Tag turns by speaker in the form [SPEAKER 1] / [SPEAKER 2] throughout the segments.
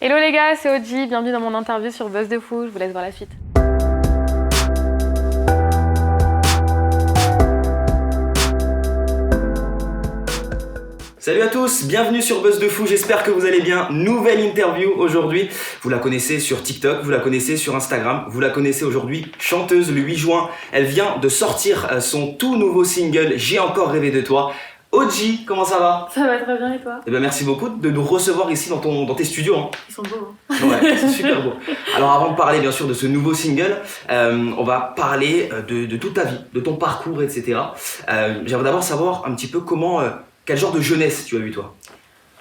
[SPEAKER 1] Hello les gars, c'est Oji, bienvenue dans mon interview sur Buzz de Fou, je vous laisse voir la suite.
[SPEAKER 2] Salut à tous, bienvenue sur Buzz de Fou, j'espère que vous allez bien. Nouvelle interview aujourd'hui, vous la connaissez sur TikTok, vous la connaissez sur Instagram, vous la connaissez aujourd'hui, chanteuse le 8 juin. Elle vient de sortir son tout nouveau single, J'ai encore rêvé de toi. Oji, comment ça va?
[SPEAKER 1] Ça va très bien et toi?
[SPEAKER 2] Eh ben merci beaucoup de nous recevoir ici dans tes studios. Hein.
[SPEAKER 1] Ils sont beaux.
[SPEAKER 2] Ouais, c'est super beau. Alors avant de parler bien sûr de ce nouveau single, on va parler de toute ta vie, de ton parcours, etc. J'aimerais d'abord savoir un petit peu quel genre de jeunesse tu as eu toi?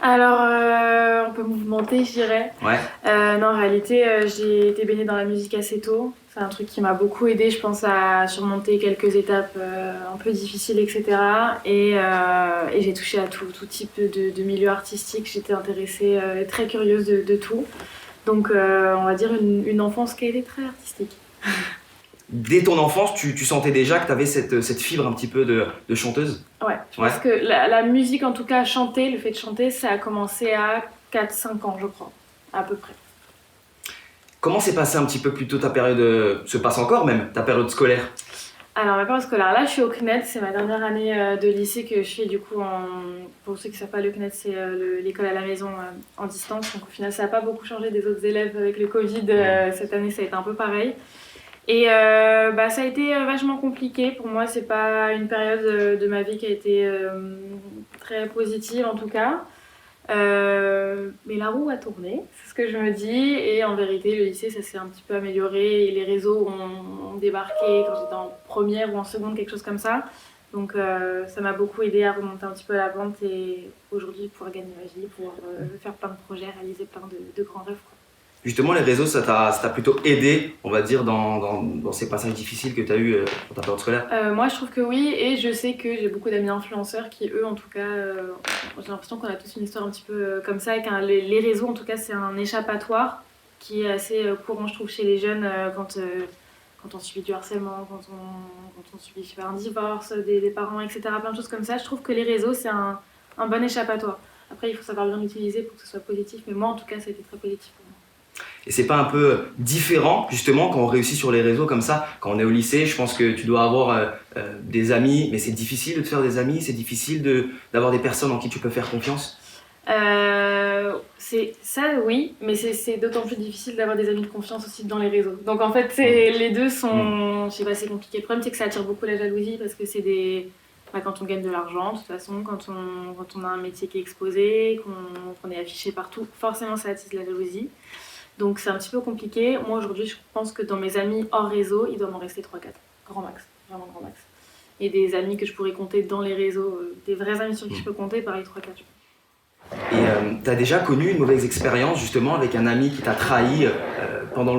[SPEAKER 1] Alors, on peut mouvementer, je dirais.
[SPEAKER 2] Ouais.
[SPEAKER 1] Non, en réalité, j'ai été baignée dans la musique assez tôt. C'est un truc qui m'a beaucoup aidée, je pense, à surmonter quelques étapes un peu difficiles, etc. Et j'ai touché à tout type de milieu artistique. J'étais intéressée, très curieuse de tout. Donc, on va dire une enfance qui a été très artistique.
[SPEAKER 2] Dès ton enfance, tu sentais déjà que tu avais cette fibre un petit peu de chanteuse?
[SPEAKER 1] Ouais, je pense que la musique, en tout cas, chanter, le fait de chanter, ça a commencé à 4-5 ans, je crois, à peu près.
[SPEAKER 2] Comment s'est passé un petit peu plus tôt ta période, se passe encore même, ta période scolaire?
[SPEAKER 1] Alors, ma période scolaire, là, je suis au CNED, c'est ma dernière année de lycée que je fais, du coup, pour ceux qui ne savent pas, le CNED, c'est l'école à la maison en distance. Donc, au final, ça n'a pas beaucoup changé des autres élèves avec le Covid. Cette année, ça a été un peu pareil. Et ça a été vachement compliqué. Pour moi, c'est pas une période de ma vie qui a été très positive, en tout cas. Mais la roue a tourné, c'est ce que je me dis. Et en vérité, le lycée, ça s'est un petit peu amélioré. Et les réseaux ont débarqué quand j'étais en première ou en seconde, quelque chose comme ça. Donc ça m'a beaucoup aidé à remonter un petit peu la pente. Et aujourd'hui, pouvoir gagner ma vie, pouvoir faire plein de projets, réaliser plein de grands rêves, quoi.
[SPEAKER 2] Justement, les réseaux, ça t'a plutôt aidé, on va dire, dans ces passages difficiles que tu as eu dans ta période scolaire?
[SPEAKER 1] Moi, je trouve que oui, et je sais que j'ai beaucoup d'amis influenceurs qui, eux, en tout cas, j'ai l'impression qu'on a tous une histoire un petit peu comme ça, et que les réseaux, en tout cas, c'est un échappatoire qui est assez courant, je trouve, chez les jeunes quand on subit du harcèlement, quand on subit, je sais pas, un divorce, des parents, etc., plein de choses comme ça. Je trouve que les réseaux, c'est un bon échappatoire. Après, il faut savoir bien l'utiliser pour que ce soit positif, mais moi, en tout cas, ça a été très positif pour moi.
[SPEAKER 2] Et c'est pas un peu différent, justement, quand on réussit sur les réseaux comme ça, quand on est au lycée? Je pense que tu dois avoir des amis, mais c'est difficile de te faire des amis, c'est difficile d'avoir des personnes en qui tu peux faire confiance?
[SPEAKER 1] C'est ça, oui, mais c'est d'autant plus difficile d'avoir des amis de confiance aussi dans les réseaux. Donc en fait, les deux sont, je sais pas, c'est compliqué. Le problème, c'est que ça attire beaucoup la jalousie parce que c'est quand on gagne de l'argent, de toute façon, quand on a un métier qui est exposé, qu'on est affiché partout, forcément ça attise la jalousie. Donc c'est un petit peu compliqué. Moi aujourd'hui, je pense que dans mes amis hors réseau, il doit m'en rester 3-4. Grand max, vraiment grand max. Et des amis que je pourrais compter dans les réseaux, des vrais amis sur qui je peux compter, pareil 3-4.
[SPEAKER 2] Et t'as déjà connu une mauvaise expérience justement avec un ami qui t'a trahi pendant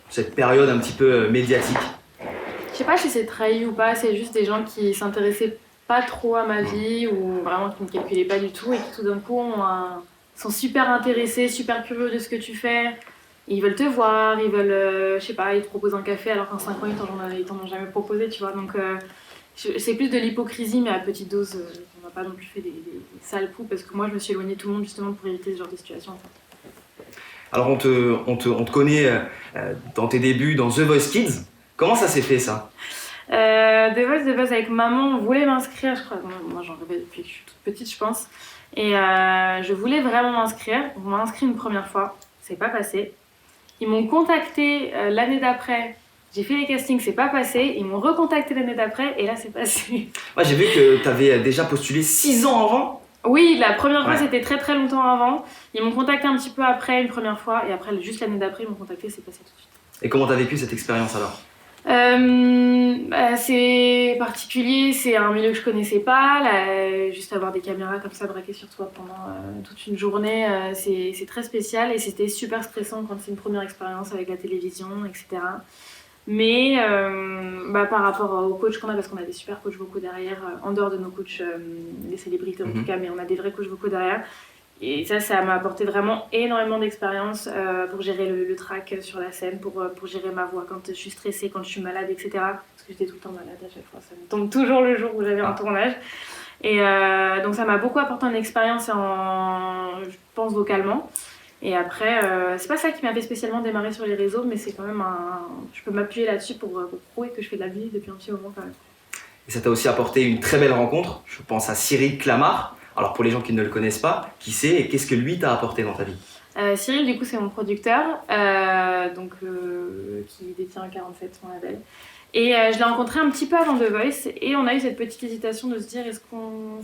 [SPEAKER 2] cette période un petit peu médiatique?
[SPEAKER 1] Je sais pas si c'est trahi ou pas, c'est juste des gens qui s'intéressaient pas trop à ma vie ou vraiment qui ne calculaient pas du tout et qui tout d'un coup sont super intéressés, super curieux de ce que tu fais. Ils veulent te voir, ils veulent, je sais pas, ils te proposent un café alors qu'en 5 ans ils t'en ont jamais proposé, tu vois. Donc c'est plus de l'hypocrisie, mais à petite dose. On n'a pas non plus fait des sales coups parce que moi je me suis éloignée de tout le monde justement pour éviter ce genre de situation.
[SPEAKER 2] Alors on te connaît dans tes débuts dans The Voice Kids. Comment ça s'est fait ça?
[SPEAKER 1] The Voice de base avec maman, on voulait m'inscrire, je crois. Moi j'en rêvais depuis que je suis toute petite, je pense. Et je voulais vraiment m'inscrire. On m'a inscrit une première fois, c'est pas passé. Ils m'ont contacté l'année d'après. J'ai fait les castings, c'est pas passé. Ils m'ont recontacté l'année d'après et là c'est passé.
[SPEAKER 2] Ouais, j'ai vu que tu avais déjà postulé 6 ans avant.
[SPEAKER 1] Oui, la première fois c'était très très longtemps avant. Ils m'ont contacté un petit peu après, une première fois, et après juste l'année d'après ils m'ont contacté, c'est passé tout de suite.
[SPEAKER 2] Et comment t'as vécu cette expérience alors?
[SPEAKER 1] C'est particulier, c'est un milieu que je connaissais pas. Là, juste avoir des caméras comme ça braquées sur toi pendant toute une journée, c'est très spécial et c'était super stressant quand c'est une première expérience avec la télévision, etc. Mais par rapport aux coachs qu'on a, parce qu'on a des super coachs vocaux derrière, en dehors de nos coachs, les célébrités en tout cas, mais on a des vrais coachs vocaux derrière. Et ça m'a apporté vraiment énormément d'expérience pour gérer le track sur la scène, pour gérer ma voix quand je suis stressée, quand je suis malade, etc. Parce que j'étais tout le temps malade à chaque fois, ça me tombe toujours le jour où j'avais un tournage. Et donc ça m'a beaucoup apporté en expérience, je pense vocalement. Et après, c'est pas ça qui m'a fait spécialement démarrer sur les réseaux, mais c'est quand même je peux m'appuyer là-dessus pour prouver que je fais de la musique depuis un petit moment quand même.
[SPEAKER 2] Et ça t'a aussi apporté une très belle rencontre. Je pense à Cyril Clamart. Alors pour les gens qui ne le connaissent pas, qui c'est et qu'est-ce que lui t'a apporté dans ta vie?
[SPEAKER 1] Cyril, du coup, c'est mon producteur, qui détient 47, mon label. Et je l'ai rencontré un petit peu avant The Voice et on a eu cette petite hésitation de se dire est-ce qu'on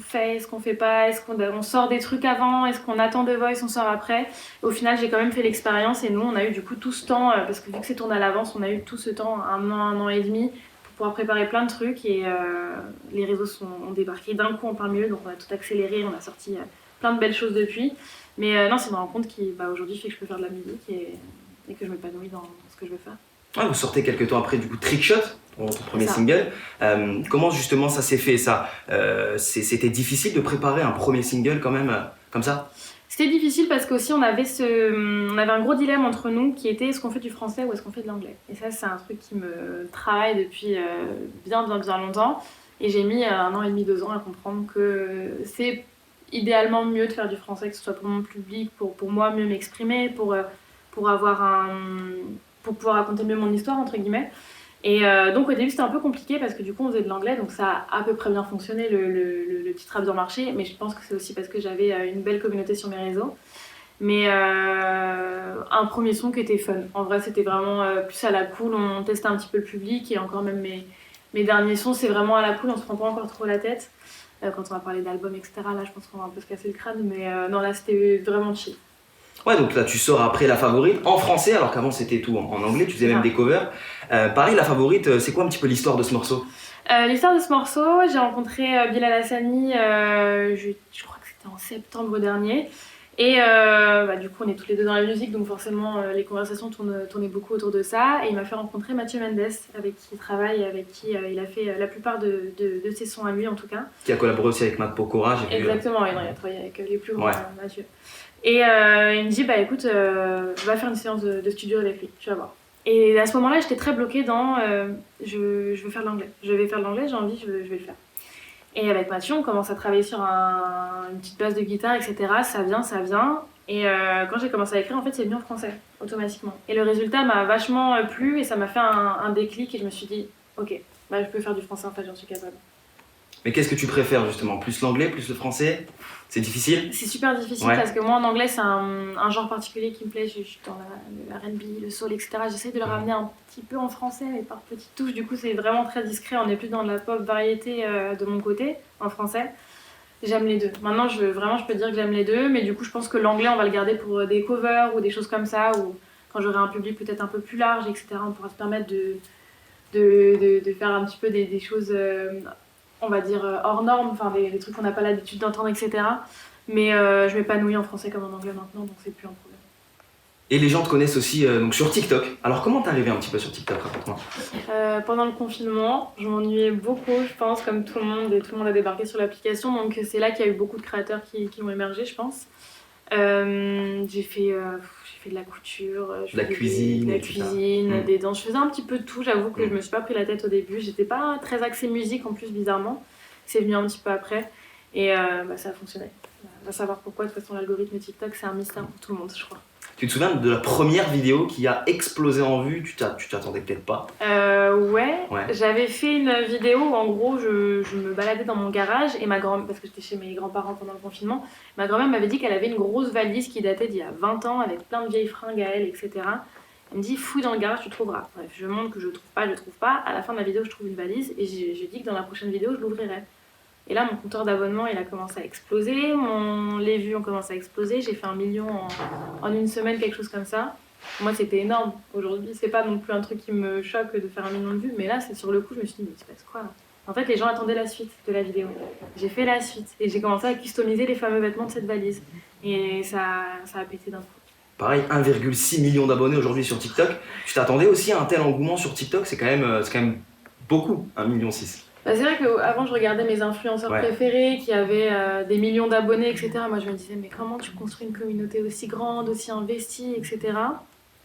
[SPEAKER 1] fait pas, est-ce qu'on sort des trucs avant, est-ce qu'on attend The Voice, on sort après. Et au final, j'ai quand même fait l'expérience et nous, on a eu du coup tout ce temps, parce que vu que c'est tourné à l'avance, on a eu tout ce temps, un an et demi, pour pouvoir préparer plein de trucs et les réseaux ont débarqué d'un coup en plein milieu, donc on a tout accéléré, on a sorti plein de belles choses depuis. Mais non, c'est une rencontre qui aujourd'hui fait que je peux faire de la musique et que je m'épanouis dans ce que je veux faire.
[SPEAKER 2] Ah, vous sortez quelques temps après du coup Trickshot, ton premier single. Comment justement ça s'est fait ça? C'était difficile de préparer un premier single quand même comme ça?
[SPEAKER 1] C'était difficile parce qu'aussi on avait un gros dilemme entre nous qui était est-ce qu'on fait du français ou est-ce qu'on fait de l'anglais. Et ça c'est un truc qui me travaille depuis bien longtemps. Et j'ai mis 1 an et demi, 2 ans à comprendre que c'est idéalement mieux de faire du français, que ce soit pour mon public, pour moi mieux m'exprimer, pour pouvoir raconter mieux mon histoire entre guillemets. Et donc au début c'était un peu compliqué parce que du coup on faisait de l'anglais, donc ça a à peu près bien fonctionné, le titre a bien marché, mais je pense que c'est aussi parce que j'avais une belle communauté sur mes réseaux. Mais un premier son qui était fun. En vrai c'était vraiment plus à la cool, on testait un petit peu le public et encore même mes derniers sons c'est vraiment à la cool, on se prend pas encore trop la tête. Quand on va parler d'albums etc, là je pense qu'on va un peu se casser le crâne, mais non là c'était vraiment chill.
[SPEAKER 2] Ouais, donc là tu sors après La Favorite en français, alors qu'avant c'était tout en anglais, tu faisais même des covers. Pareil, La Favorite, c'est quoi un petit peu l'histoire de ce morceau?
[SPEAKER 1] L'histoire de ce morceau, j'ai rencontré Bilal Hassani, je crois que c'était en septembre dernier. Et du coup, on est tous les deux dans la musique, donc forcément, les conversations tournaient beaucoup autour de ça. Et il m'a fait rencontrer Mathieu Mendes, avec qui il travaille, avec qui il a fait la plupart de ses sons à lui, en tout cas.
[SPEAKER 2] Qui a collaboré aussi avec Matt Pokora, j'ai vu.
[SPEAKER 1] Exactement, il a travaillé avec les plus grands, Mathieu. Et il me dit, bah écoute, va faire une séance de studio avec lui, tu vas voir. Et à ce moment-là, j'étais très bloquée dans je veux faire de l'anglais. Je vais faire de l'anglais, j'ai envie, je vais le faire. Et avec Mathieu, on commence à travailler sur une petite base de guitare, etc. Ça vient. Et quand j'ai commencé à écrire, en fait, c'est venu en français, automatiquement. Et le résultat m'a vachement plu et ça m'a fait un déclic et je me suis dit, ok, je peux faire du français, en fait, j'en suis capable.
[SPEAKER 2] Mais qu'est-ce que tu préfères justement? Plus l'anglais, plus le français? C'est difficile?
[SPEAKER 1] C'est super difficile parce que moi en anglais c'est un genre particulier qui me plaît, je suis dans le R&B, le soul, etc. J'essaie de le ramener un petit peu en français mais par petites touches, du coup c'est vraiment très discret, on est plus dans de la pop variété de mon côté en français. J'aime les deux. Maintenant je peux dire que j'aime les deux, mais du coup je pense que l'anglais on va le garder pour des covers ou des choses comme ça, ou quand j'aurai un public peut-être un peu plus large, etc. On pourra se permettre de faire un petit peu des choses... on va dire hors normes, enfin des trucs qu'on n'a pas l'habitude d'entendre, etc. Mais je m'épanouis en français comme en anglais maintenant, donc c'est plus un problème.
[SPEAKER 2] Et les gens te connaissent aussi donc sur TikTok. Alors comment t'es arrivé un petit peu sur TikTok, raconte-moi?
[SPEAKER 1] Pendant le confinement, je m'ennuyais beaucoup, je pense, comme tout le monde, et tout le monde a débarqué sur l'application, donc c'est là qu'il y a eu beaucoup de créateurs qui ont émergé, je pense. J'ai fait de la couture,
[SPEAKER 2] de la cuisine,
[SPEAKER 1] des danses, je faisais un petit peu de tout, j'avoue que je me suis pas pris la tête au début, j'étais pas très axée musique en plus bizarrement, c'est venu un petit peu après et ça a fonctionné. On va savoir pourquoi, de toute façon l'algorithme TikTok c'est un mystère pour tout le monde je crois.
[SPEAKER 2] Tu te souviens de la première vidéo qui a explosé en vue? Tu t'attendais peut-être pas?
[SPEAKER 1] Ouais. J'avais fait une vidéo où en gros je me baladais dans mon garage et parce que j'étais chez mes grands-parents pendant le confinement, ma grand-mère m'avait dit qu'elle avait une grosse valise qui datait d'il y a 20 ans avec plein de vieilles fringues à elle, etc. Elle me dit fouille dans le garage, tu trouveras. Bref, je montre que je trouve pas. À la fin de la vidéo, je trouve une valise et je dis que dans la prochaine vidéo, je l'ouvrirai. Et là, mon compteur d'abonnement, il a commencé à exploser, les vues ont commencé à exploser, j'ai fait 1 million en une semaine, quelque chose comme ça. Moi, c'était énorme. Aujourd'hui, c'est pas non plus un truc qui me choque de faire 1 million de vues, mais là, c'est sur le coup, je me suis dit, mais il se passe quoi là? En fait, les gens attendaient la suite de la vidéo. J'ai fait la suite et j'ai commencé à customiser les fameux vêtements de cette valise. Et ça a pété d'un coup.
[SPEAKER 2] Pareil, 1,6 million d'abonnés aujourd'hui sur TikTok. Tu t'attendais aussi à un tel engouement sur TikTok? C'est quand même beaucoup, 1,6 million.
[SPEAKER 1] C'est vrai qu'avant je regardais mes influenceurs préférés qui avaient des millions d'abonnés, etc. Moi je me disais mais comment tu construis une communauté aussi grande, aussi investie, etc.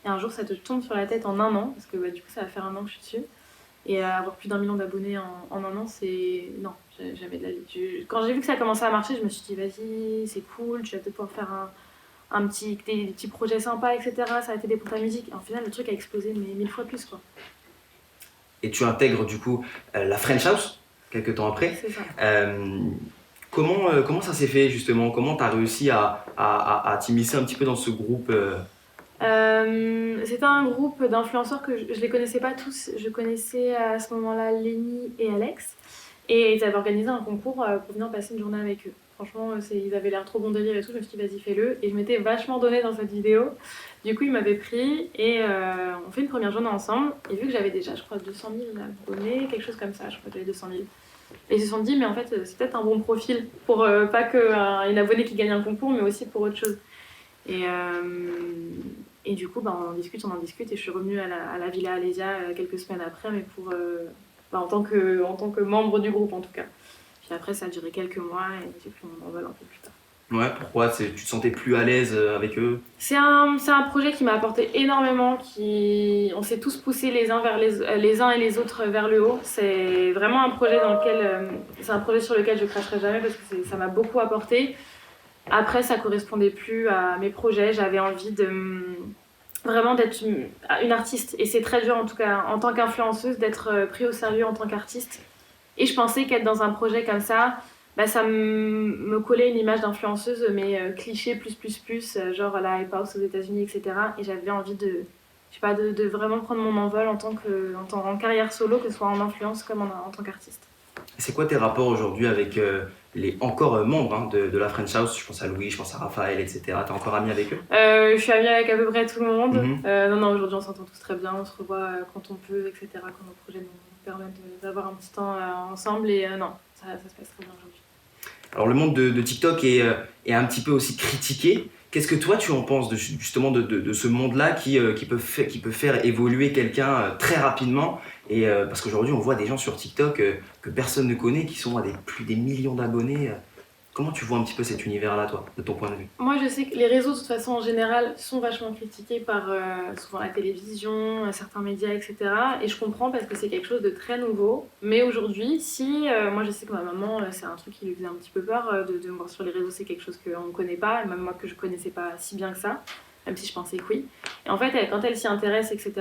[SPEAKER 1] Et un jour ça te tombe sur la tête en 1 an, parce que du coup ça va faire 1 an que je suis dessus. Et avoir plus d'1 million d'abonnés en 1 an, c'est... Non, jamais de la vie. Quand j'ai vu que ça commençait à marcher, je me suis dit vas-y, c'est cool, tu vas peut-être pouvoir faire des petits projets sympas, etc. Ça a été des pour ta musique. Et en final, le truc a explosé, mais 1000 fois plus, quoi.
[SPEAKER 2] Et tu intègres du coup la French House quelques temps après.
[SPEAKER 1] C'est ça.
[SPEAKER 2] Comment ça s'est fait justement? Comment tu as réussi à t'immiscer un petit peu dans ce groupe
[SPEAKER 1] C'était un groupe d'influenceurs que je les connaissais pas tous. Je connaissais à ce moment-là Lenny et Alex. Et ils avaient organisé un concours pour venir passer une journée avec eux. Franchement, ils avaient l'air trop bon délire et tout. Je me suis dit, vas-y, fais-le. Et je m'étais vachement donnée dans cette vidéo. Du coup, ils m'avaient pris et on fait une première journée ensemble. Et vu que j'avais déjà, je crois, 200 000 abonnés, quelque chose comme ça, je crois que j'avais 200 000. Et ils se sont dit, mais en fait, c'est peut-être un bon profil pour pas qu'une abonnée qui gagne un concours, mais aussi pour autre chose. Et du coup, on en discute. Et je suis revenue à la Villa Alésia quelques semaines après, mais en tant que membre du groupe en tout cas. Puis après, ça a duré quelques mois et j'ai pris mon envol un peu plus tard.
[SPEAKER 2] Ouais, pourquoi tu te sentais plus à l'aise avec eux?
[SPEAKER 1] C'est un projet qui m'a apporté énormément, on s'est tous poussés les uns et les autres vers le haut. C'est vraiment un projet c'est un projet sur lequel je cracherai jamais parce que ça m'a beaucoup apporté. Après, ça correspondait plus à mes projets. J'avais envie vraiment d'être une artiste. Et c'est très dur, en tout cas, en tant qu'influenceuse, d'être pris au sérieux en tant qu'artiste. Et je pensais qu'être dans un projet comme ça, ça me collait une image d'influenceuse, mais cliché plus, genre la Hype House aux États-Unis, etc. Et j'avais envie de vraiment prendre mon envol en carrière solo, que ce soit en influence comme en tant qu'artiste.
[SPEAKER 2] C'est quoi tes rapports aujourd'hui avec les encore membres de la French House? Je pense à Louis, je pense à Raphaël, etc. T'es encore ami avec eux?
[SPEAKER 1] Je suis amie avec à peu près tout le monde.
[SPEAKER 2] Mm-hmm.
[SPEAKER 1] Aujourd'hui on s'entend tous très bien, on se revoit quand on peut, etc. Quand nos projets nous permettent d'avoir un petit temps ensemble. Et non, ça se passe très bien aujourd'hui.
[SPEAKER 2] Alors le monde de TikTok est un petit peu aussi critiqué. Qu'est-ce que toi tu en penses justement de ce monde-là qui peut faire évoluer quelqu'un très rapidement parce qu'aujourd'hui on voit des gens sur TikTok que personne ne connaît qui sont à plus des millions d'abonnés. Comment tu vois un petit peu cet univers-là, toi, de ton point de vue?
[SPEAKER 1] Moi, je sais que les réseaux, de toute façon, en général, sont vachement critiqués par souvent la télévision, certains médias, etc. Et je comprends parce que c'est quelque chose de très nouveau. Mais aujourd'hui, moi, je sais que ma maman, c'est un truc qui lui faisait un petit peu peur de me voir sur les réseaux, c'est quelque chose qu'on ne connaît pas, et même moi que je ne connaissais pas si bien que ça, même si je pensais que oui. Et en fait, quand elle s'y intéresse, etc.,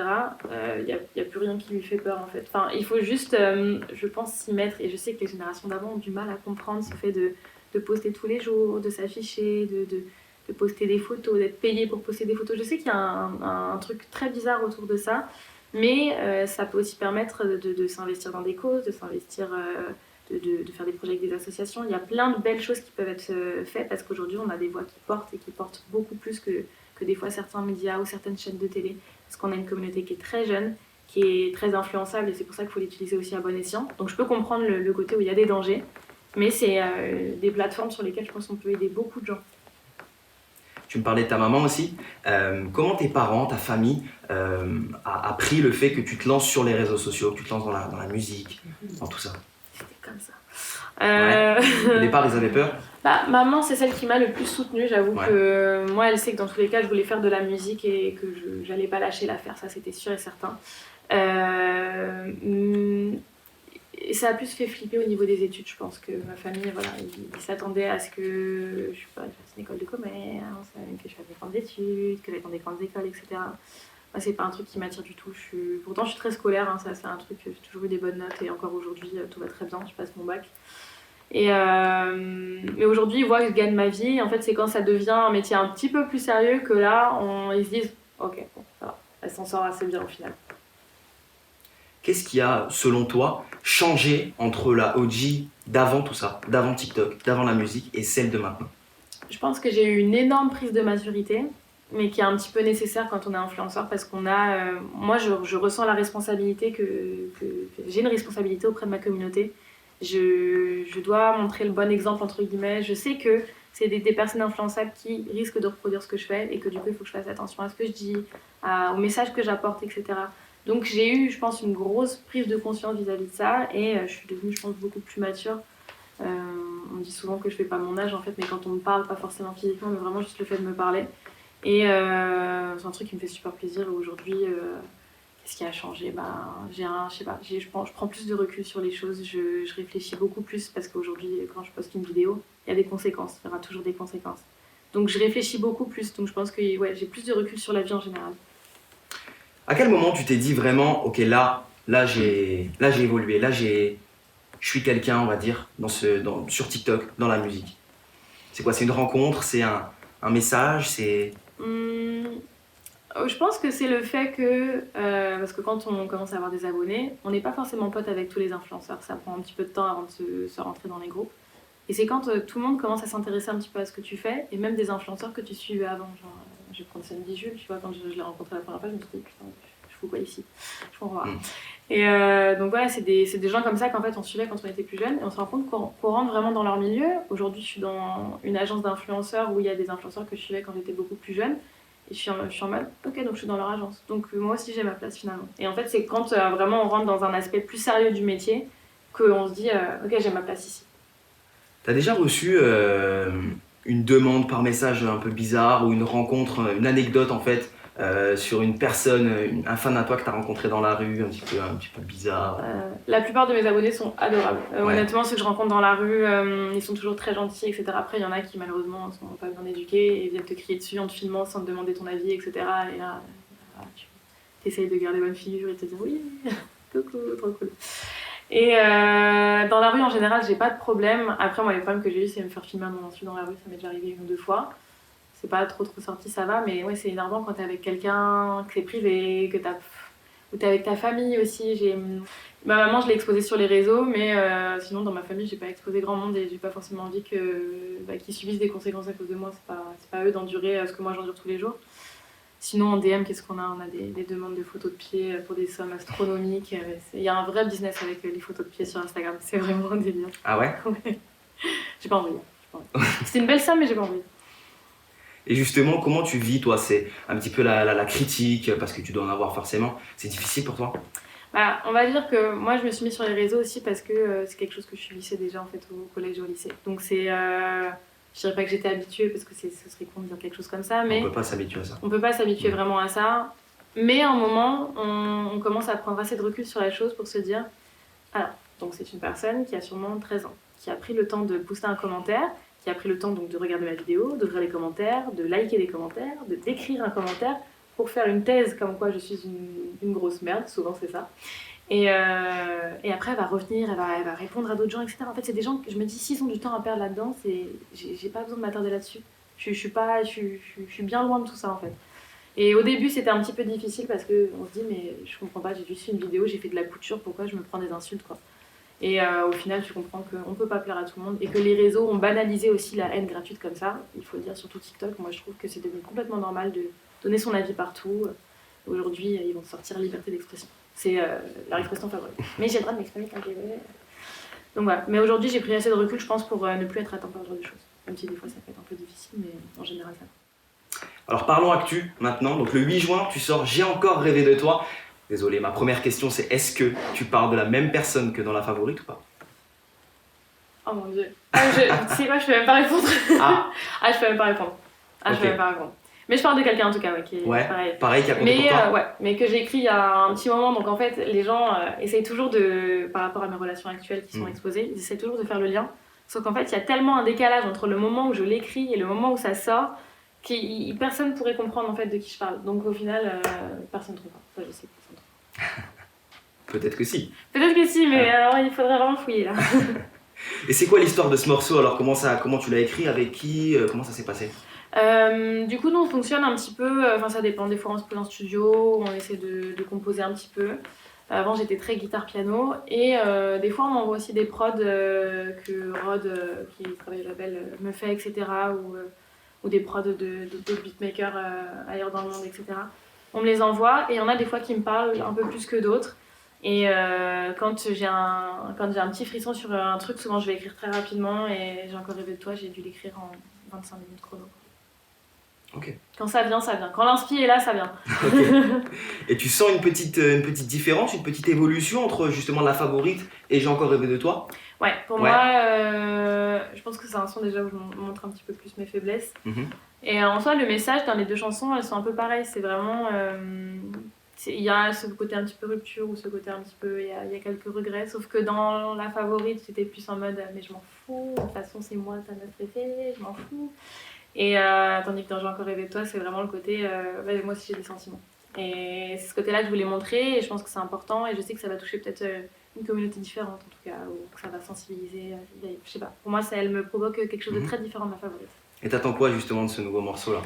[SPEAKER 1] il n'y a plus rien qui lui fait peur, en fait. Enfin, il faut juste, je pense, s'y mettre. Et je sais que les générations d'avant ont du mal à comprendre ce fait de poster tous les jours, de s'afficher, de poster des photos, d'être payé pour poster des photos. Je sais qu'il y a un truc très bizarre autour de ça, mais ça peut aussi permettre de s'investir dans des causes, de s'investir, de faire des projets avec des associations. Il y a plein de belles choses qui peuvent être faites parce qu'aujourd'hui on a des voix qui portent et qui portent beaucoup plus que des fois certains médias ou certaines chaînes de télé, parce qu'on a une communauté qui est très jeune, qui est très influençable et c'est pour ça qu'il faut l'utiliser aussi à bon escient. Donc je peux comprendre le côté où il y a des dangers, mais c'est des plateformes sur lesquelles je pense qu'on peut aider beaucoup de gens.
[SPEAKER 2] Tu me parlais de ta maman aussi. Comment tes parents, ta famille a pris le fait que tu te lances sur les réseaux sociaux, que tu te lances dans la musique, dans tout ça?
[SPEAKER 1] C'était comme ça.
[SPEAKER 2] Au départ, ils avaient peur?
[SPEAKER 1] Maman, c'est celle qui m'a le plus soutenue. J'avoue
[SPEAKER 2] Ouais.
[SPEAKER 1] que moi, elle sait que dans tous les cas, je voulais faire de la musique et que je n'allais pas lâcher l'affaire, ça c'était sûr et certain. Et ça a plus fait flipper au niveau des études, je pense que ma famille, voilà, ils s'attendaient à ce que je fasse une école de commerce, que je fasse des grandes études, que j'aille dans des grandes écoles, etc. Moi, c'est pas un truc qui m'attire du tout. Pourtant, je suis très scolaire, hein, ça c'est un truc, j'ai toujours eu des bonnes notes et encore aujourd'hui, tout va très bien, je passe mon bac. Mais aujourd'hui, ils voient que je gagne ma vie. En fait, c'est quand ça devient un métier un petit peu plus sérieux que là, ils se disent ok, bon, ça va, elle s'en sort assez bien au final.
[SPEAKER 2] Qu'est-ce qui a, selon toi, changé entre la OG d'avant tout ça, d'avant TikTok, d'avant la musique et celle de maintenant?
[SPEAKER 1] Je pense que j'ai eu une énorme prise de maturité, mais qui est un petit peu nécessaire quand on est influenceur parce qu'on a... moi, je ressens la responsabilité que j'ai une responsabilité auprès de ma communauté. Je dois montrer le bon exemple, entre guillemets. Je sais que c'est des personnes influençables qui risquent de reproduire ce que je fais et que du coup, il faut que je fasse attention à ce que je dis, au message que j'apporte, etc. Donc j'ai eu, je pense, une grosse prise de conscience vis-à-vis de ça et je suis devenue, je pense, beaucoup plus mature. On me dit souvent que je fais pas mon âge en fait, mais quand on me parle, pas forcément physiquement, mais vraiment juste le fait de me parler. Et c'est un truc qui me fait super plaisir. Et aujourd'hui, qu'est-ce qui a changé? Je sais pas, je prends plus de recul sur les choses, je réfléchis beaucoup plus parce qu'aujourd'hui, quand je poste une vidéo, il y a des conséquences, il y aura toujours des conséquences. Donc je réfléchis beaucoup plus, donc je pense que ouais, j'ai plus de recul sur la vie en général.
[SPEAKER 2] À quel moment tu t'es dit vraiment, ok, là j'ai évolué, je suis quelqu'un, on va dire, sur TikTok, dans la musique. C'est quoi? C'est une rencontre? C'est un message? C'est...
[SPEAKER 1] Je pense que c'est le fait que, parce que quand on commence à avoir des abonnés, on n'est pas forcément pote avec tous les influenceurs, ça prend un petit peu de temps avant de se rentrer dans les groupes. Et c'est quand tout le monde commence à s'intéresser un petit peu à ce que tu fais, et même des influenceurs que tu suivais avant. Genre, je vais prendre Sandy Jules, tu vois, quand je l'ai rencontré la première fois, je me suis dit, putain, je fous quoi ici? Je comprends pas. Et donc voilà, c'est des gens comme ça qu'en fait on suivait quand on était plus jeune, et on se rend compte qu'on rentre vraiment dans leur milieu. Aujourd'hui, je suis dans une agence d'influenceurs où il y a des influenceurs que je suivais quand j'étais beaucoup plus jeune. Et je suis en mode, ok, donc je suis dans leur agence. Donc moi aussi j'ai ma place finalement. Et en fait, c'est quand vraiment on rentre dans un aspect plus sérieux du métier qu'on se dit, ok, j'ai ma place ici.
[SPEAKER 2] T'as déjà reçu une demande par message un peu bizarre ou une rencontre, une anecdote en fait, sur une personne, un fan à toi que t'as rencontré dans la rue, un petit peu bizarre?
[SPEAKER 1] La plupart de mes abonnés sont adorables.
[SPEAKER 2] Ouais.
[SPEAKER 1] Honnêtement, ceux que je rencontre dans la rue, ils sont toujours très gentils, etc. Après, il y en a qui malheureusement sont pas bien éduqués et viennent te crier dessus en te filmant sans te demander ton avis, etc. Et là, tu essayes de garder bonne figure et de te dire oui, coucou, trop cool. Et dans la rue en général, j'ai pas de problème. Après, moi, les problèmes que j'ai eu, c'est me faire filmer à mon insu dans la rue, ça m'est déjà arrivé une ou deux fois. C'est pas trop sorti, ça va, mais ouais, c'est énervant quand t'es avec quelqu'un, que c'est privé, ou t'es avec ta famille aussi. Ma maman, je l'ai exposée sur les réseaux, mais sinon, dans ma famille, j'ai pas exposé grand monde et j'ai pas forcément envie qu'ils subissent des conséquences à cause de moi. C'est pas eux d'endurer ce que moi j'endure tous les jours. Sinon, en DM, qu'est-ce qu'on a? On a des demandes de photos de pieds pour des sommes astronomiques. Il y a un vrai business avec les photos de pieds sur Instagram. C'est vraiment un délire.
[SPEAKER 2] Ah ouais?
[SPEAKER 1] Ouais. J'ai pas envie. C'était une belle somme, mais j'ai pas envie.
[SPEAKER 2] Et justement, comment tu vis, toi? C'est un petit peu la critique, parce que tu dois en avoir forcément. C'est difficile pour toi?
[SPEAKER 1] Bah, on va dire que moi, je me suis mise sur les réseaux aussi parce que c'est quelque chose que je subissais déjà en fait, au collège et au lycée. Donc c'est... je dirais pas que j'étais habituée parce que ce serait con de dire quelque chose comme ça, mais...
[SPEAKER 2] On peut pas s'habituer à ça.
[SPEAKER 1] On peut pas s'habituer vraiment à ça. Mais à un moment, on commence à prendre assez de recul sur la chose pour se dire... Alors, donc c'est une personne qui a sûrement 13 ans, qui a pris le temps de poster un commentaire, qui a pris le temps donc de regarder ma vidéo, d'ouvrir les commentaires, de liker les commentaires, d'écrire un commentaire pour faire une thèse comme quoi je suis une grosse merde, souvent c'est ça. Et après elle va revenir, elle va répondre à d'autres gens, etc. En fait c'est des gens que je me dis s'ils ont du temps à perdre là-dedans, j'ai pas besoin de m'attarder là-dessus. Je suis bien loin de tout ça en fait. Et au début c'était un petit peu difficile parce qu'on se dit mais je comprends pas, j'ai juste fait une vidéo, j'ai fait de la couture, pourquoi je me prends des insultes quoi. Et au final, tu comprends qu'on peut pas plaire à tout le monde et que les réseaux ont banalisé aussi la haine gratuite comme ça. Il faut le dire, surtout TikTok. Moi, je trouve que c'est devenu complètement normal de donner son avis partout. Aujourd'hui, ils vont sortir liberté d'expression. C'est leur expression favorite. Mais j'ai le droit de m'exprimer quand je veux. Donc voilà. Mais aujourd'hui, j'ai pris assez de recul, je pense, pour ne plus être atteint par ce genre de choses. Même si des fois, ça peut être un peu difficile, mais en général, ça va.
[SPEAKER 2] Alors parlons actu maintenant. Donc le 8 juin, tu sors J'ai encore rêvé de toi. Désolé, ma première question c'est est-ce que tu parles de la même personne que dans la favorite ou pas?
[SPEAKER 1] Oh mon dieu. Tu sais quoi, je peux même pas répondre. Je peux même pas répondre. Je peux même pas répondre. Mais je parle de quelqu'un en tout cas, qui est
[SPEAKER 2] pareil qui a compté pour toi.
[SPEAKER 1] Ouais, mais que j'ai écrit il y a un petit moment. Donc en fait, les gens essayent toujours par rapport à mes relations actuelles qui sont exposées, ils essayent toujours de faire le lien. Sauf qu'en fait, il y a tellement un décalage entre le moment où je l'écris et le moment où ça sort que personne ne pourrait comprendre en fait de qui je parle. Donc au final, personne ne trouve. Ça, je sais que personne ne trouve.
[SPEAKER 2] Peut-être que si.
[SPEAKER 1] Peut-être que si, mais alors il faudrait vraiment fouiller là.
[SPEAKER 2] Et c'est quoi l'histoire de ce morceau alors? Comment tu l'as écrit? Avec qui? Comment ça s'est passé?
[SPEAKER 1] Du coup, nous on fonctionne un petit peu, ça dépend, des fois on se pose en studio, on essaie de composer un petit peu. Avant j'étais très guitare-piano et des fois on m'envoie aussi des prods que Rod, qui travaille au label, me fait, etc. Ou des prods d'autres beatmakers ailleurs dans le monde, etc. On me les envoie et il y en a des fois qui me parlent un peu plus que d'autres. Et quand j'ai un petit frisson sur un truc, souvent je vais écrire très rapidement et j'ai encore rêvé de toi, j'ai dû l'écrire en 25 minutes chrono.
[SPEAKER 2] Ok.
[SPEAKER 1] Quand ça vient, ça vient. Quand l'inspi est là, ça vient.
[SPEAKER 2] Okay. Et tu sens une petite différence, une petite évolution entre justement la favorite et J'ai encore rêvé de toi?
[SPEAKER 1] Ouais, pour moi, je pense que c'est un son déjà où je montre un petit peu plus mes faiblesses. Et en soi, le message dans les deux chansons, elles sont un peu pareilles. C'est vraiment... il y a ce côté un petit peu rupture ou ce côté un petit peu... Il y a quelques regrets. Sauf que dans la favorite, j'étais plus en mode mais je m'en fous. De toute façon, c'est moi ta meuf préférée, je m'en fous. Et tandis que dans J'ai encore rêvé de toi, c'est vraiment le côté moi aussi j'ai des sentiments. Et c'est ce côté-là que je voulais montrer et je pense que c'est important et je sais que ça va toucher peut-être une communauté différente en tout cas, ou que ça va sensibiliser. Je sais pas, pour moi elle me provoque quelque chose de très différent de ma favorite.
[SPEAKER 2] Et t'attends quoi justement de ce nouveau morceau-là?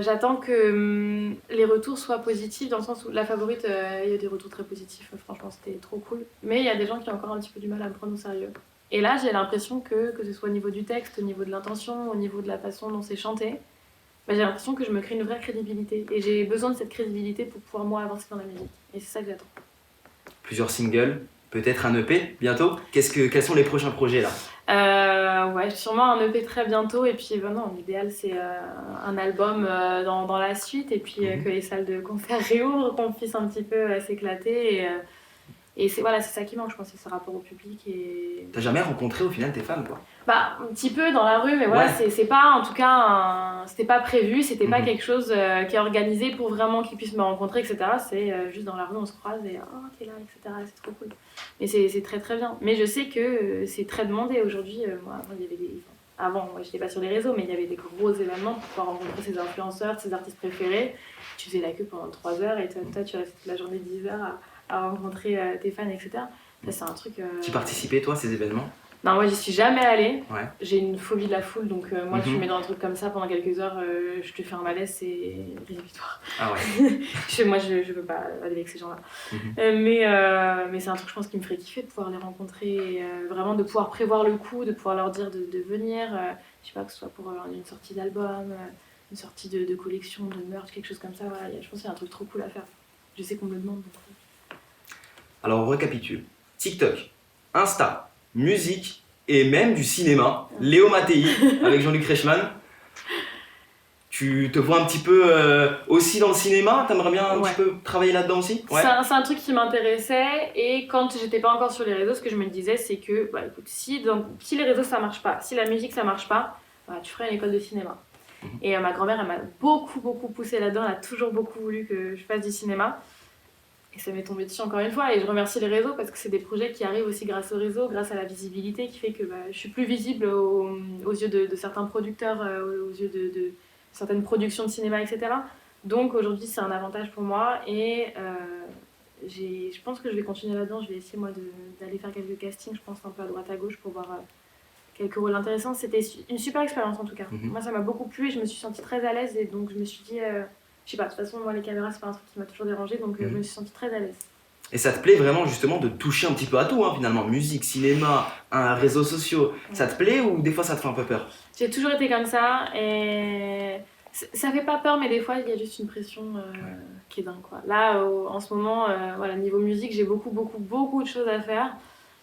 [SPEAKER 1] J'attends que les retours soient positifs dans le sens où la favorite, il y a des retours très positifs, franchement c'était trop cool. Mais il y a des gens qui ont encore un petit peu du mal à me prendre au sérieux. Et là j'ai l'impression que ce soit au niveau du texte, au niveau de l'intention, au niveau de la façon dont c'est chanté, j'ai l'impression que je me crée une vraie crédibilité. Et j'ai besoin de cette crédibilité pour pouvoir moi avancer dans la musique. Et c'est ça que j'attends.
[SPEAKER 2] Plusieurs singles, peut-être un EP bientôt. Quels sont les prochains projets là?
[SPEAKER 1] Ouais, sûrement un EP très bientôt. Et puis non, l'idéal c'est un album dans la suite. Et puis que les salles de concert réouvrent, qu'on puisse un petit peu s'éclater. Et c'est ça qui manque, je pense, c'est ce rapport au public. Et...
[SPEAKER 2] T'as jamais rencontré au final tes fans quoi?
[SPEAKER 1] Un petit peu dans la rue, mais voilà, c'est pas en tout cas, c'était pas prévu, c'était pas quelque chose qui est organisé pour vraiment qu'ils puissent me rencontrer, etc. C'est juste dans la rue, on se croise et t'es là, etc. C'est trop cool. Mais c'est très très bien. Mais je sais que c'est très demandé aujourd'hui. Moi, il y avait avant, je n'étais pas sur les réseaux, mais il y avait des gros événements pour pouvoir rencontrer ses influenceurs, ses artistes préférés. Tu faisais la queue pendant 3 heures et toi tu restais toute la journée 10 heures à rencontrer tes fans, etc. Ça, c'est un truc...
[SPEAKER 2] Tu participais, toi, à ces événements?
[SPEAKER 1] Non, moi, j'y suis jamais allée.
[SPEAKER 2] Ouais.
[SPEAKER 1] J'ai une phobie de la foule, donc moi, tu me mets dans un truc comme ça pendant quelques heures, je te fais un malaise, c'est rédhibitoire.
[SPEAKER 2] Ah ouais.
[SPEAKER 1] Moi, je peux pas aller avec ces gens-là. Mais c'est un truc, je pense, qui me ferait kiffer de pouvoir les rencontrer, vraiment de pouvoir prévoir le coup, de pouvoir leur dire de venir, je sais pas, que ce soit pour une sortie d'album, une sortie de collection, de merch, quelque chose comme ça. Voilà. Je pense qu'il y a un truc trop cool à faire. Je sais qu'on me le demande. Donc...
[SPEAKER 2] Alors, on récapitule. TikTok, Insta, musique et même du cinéma. Léo Mattei avec Jean-Luc Reichmann. Tu te vois un petit peu aussi dans le cinéma? T'aimerais bien un petit peu travailler là-dedans aussi?
[SPEAKER 1] C'est un truc qui m'intéressait et quand j'étais pas encore sur les réseaux, ce que je me disais c'est que écoute, si les réseaux ça marche pas, si la musique ça marche pas, tu ferais une école de cinéma. Et ma grand-mère elle m'a beaucoup poussée là-dedans, elle a toujours beaucoup voulu que je fasse du cinéma. Et ça m'est tombé dessus encore une fois et je remercie les réseaux parce que c'est des projets qui arrivent aussi grâce aux réseaux, grâce à la visibilité qui fait que je suis plus visible aux yeux de certains producteurs, aux yeux de certaines productions de cinéma, etc. Donc aujourd'hui c'est un avantage pour moi et je pense que je vais continuer là-dedans, je vais essayer moi d'aller faire quelques castings, je pense un peu à droite à gauche pour voir quelques rôles intéressants. C'était une super expérience en tout cas. Moi ça m'a beaucoup plu et je me suis sentie très à l'aise et donc je me suis dit... je sais pas, de toute façon, moi les caméras c'est pas un truc qui m'a toujours dérangé donc je me suis sentie très à l'aise.
[SPEAKER 2] Et ça te plaît vraiment justement de toucher un petit peu à tout finalement, musique, cinéma, réseaux sociaux, ça te plaît ou des fois ça te fait un peu peur?
[SPEAKER 1] J'ai toujours été comme ça et ça fait pas peur mais des fois il y a juste une pression qui est dingue quoi. Là en ce moment, niveau musique j'ai beaucoup de choses à faire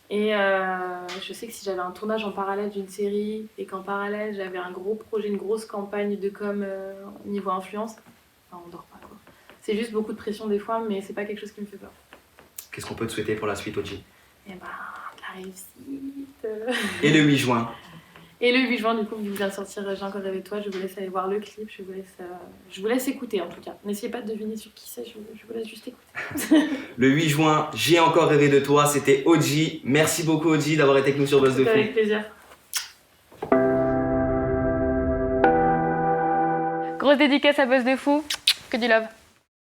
[SPEAKER 1] et je sais que si j'avais un tournage en parallèle d'une série et qu'en parallèle j'avais un gros projet, une grosse campagne de com niveau influence, on dort pas quoi. C'est juste beaucoup de pression des fois, mais c'est pas quelque chose qui me fait peur.
[SPEAKER 2] Qu'est-ce qu'on peut te souhaiter pour la suite, OG?
[SPEAKER 1] De la réussite.
[SPEAKER 2] Et le 8 juin?
[SPEAKER 1] Et le 8 juin, du coup, vu que vient de sortir J'ai encore rêvé de toi, je vous laisse aller voir le clip, je vous laisse écouter en tout cas. N'essayez pas de deviner sur qui c'est, je vous laisse juste écouter.
[SPEAKER 2] Le 8 juin, J'ai encore rêvé de toi, c'était OG. Merci beaucoup, OG, d'avoir été avec nous sur Buzz de Fou.
[SPEAKER 1] Avec plaisir. Grosse dédicace à Buzz de Fou, que du love.